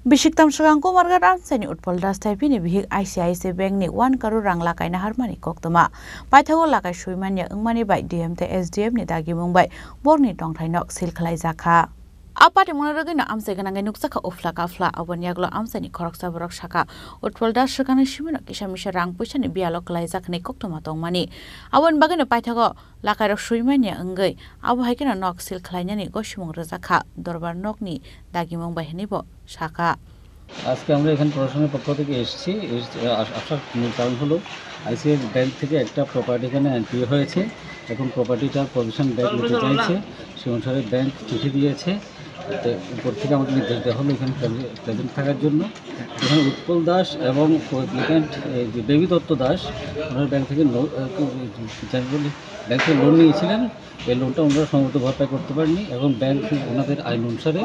Bishiktam Shangko Marga Ramsani Utpol Das Taipini Bihik ICICI Bank ni 1 crore rang lakai na harmani koktama. Paithago lakai Shuimanya Ungmani by DMT SDM ni Dagi Mumbai Borni Tongthainok Silklai Zakha. Aparte monaragina amse ganangai nuksaka ufla kafla abonyaglo amsani khoroksa borok shaka Utpol Das shakani shimino kisamisha rang pushani bialok lai zakni koktama tongmani. Abon bagana paithago lakai rok Shuimanya Ungai abo haikina nok silklainani goshimong razakha Dorbar Nokni Dagi Mumbai henibo শাখা আজকে আমরা এখানে প্রশাসনের পক্ষ থেকে এসেছি আসার মূল কারণ হলো আইসিআই ব্যাংক থেকে একটা প্রপার্টি এখানে এন্ট্রি হয়েছে। এখন প্রপার্টিটার পজিশন ব্যাংক নিতে চাইছে, সেই অনুসারে ব্যাংক চিঠি দিয়েছে। উপর থেকে আমাকে নির্দেশ দেওয়া হলো এখানে প্রেজেন্ট থাকার জন্য। এখানে উৎপল দাস এবং অ্যাপ্লিক্যান্ট বেবি দত্ত দাস ওনার ব্যাংক থেকে লোন নিয়েছিলেন। এই লোনটা ওনারা সম্ভবত ভরপাই করতে পারেনি এবং ব্যাংক ওনাদের আইন অনুসারে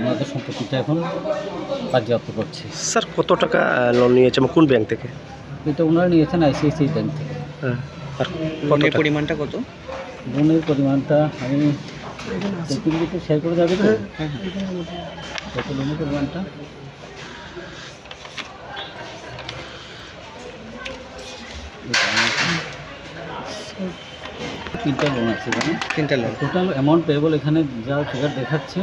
ওনাদের সম্পত্তিটা এখন বাজেয়াপ্ত করছে। স্যার কত টাকা লোন নিয়েছে কোন ব্যাংক থেকে? এটা ওনারা নিয়েছেন আইসিআইসিআই ব্যাংক থেকে। আর লোনের পরিমাণটা কত? লোনের পরিমাণটা আমি শেয়ার করে যাবে তো? কত লোনের পরিমাণটা? তিনটা লোন আছে এখানে, তিনটা লোন। টোটাল অ্যামাউন্ট পেয়েবল এখানে যা ফিগার দেখাচ্ছে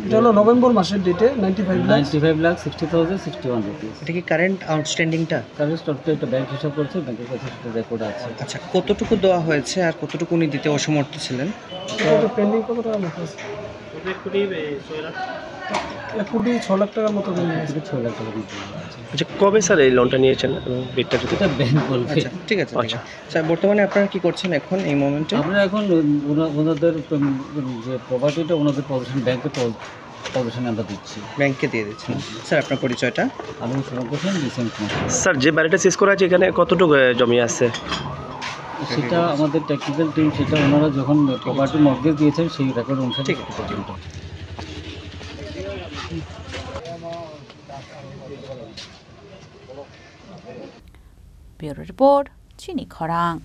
এটা হলো নভেম্বর মাসের ডেটে 95,61 রুপিস। এটা কি কারেন্ট আউটস্ট্যান্ডিংটা? কারেন্ট স্টকটা একটা ব্যাংক হিসাব করছে, ব্যাংকের কাছে সেটা রেকর্ড আছে। আচ্ছা, কতটুকু দেওয়া হয়েছে আর কতটুকু উনি দিতে অসমর্থ ছিলেন? পেন্ডিং কত টাকা মতো আছে? 1,06 লাখ টাকার মতো পেন্ডিং আছে। 6 লাখ টাকা দিতে আছে। আচ্ছা, কবে স্যার এই লোনটা নিয়েছেন? ডেটটা যদি এটা ব্যাংক বলবে। আচ্ছা, ঠিক আছে। আচ্ছা স্যার, বর্তমানে আপনারা কি করছেন এখন এই মোমেন্টে? আমরা এখন ওনাদের যে প্রপার্টিটা ওনাদের পজিশন ব্যাংকে পজিশনে আমরা দিচ্ছি, ব্যাংকে দিয়ে দিচ্ছেন। স্যার আপনার পরিচয়টা? আমি সুরঙ্গ হোসেন, রিসেন্ট। স্যার যে বাড়িটা শেষ করা আছে এখানে কতটুকু জমি আছে? সেটা আমাদের টেকনিক্যাল টিম সেটা ওনারা যখন প্রপার্টি মর্গেজ দিয়েছেন সেই রেকর্ড অনুসারে। ঠিক আছে। Bureau Report, Chini Khorang.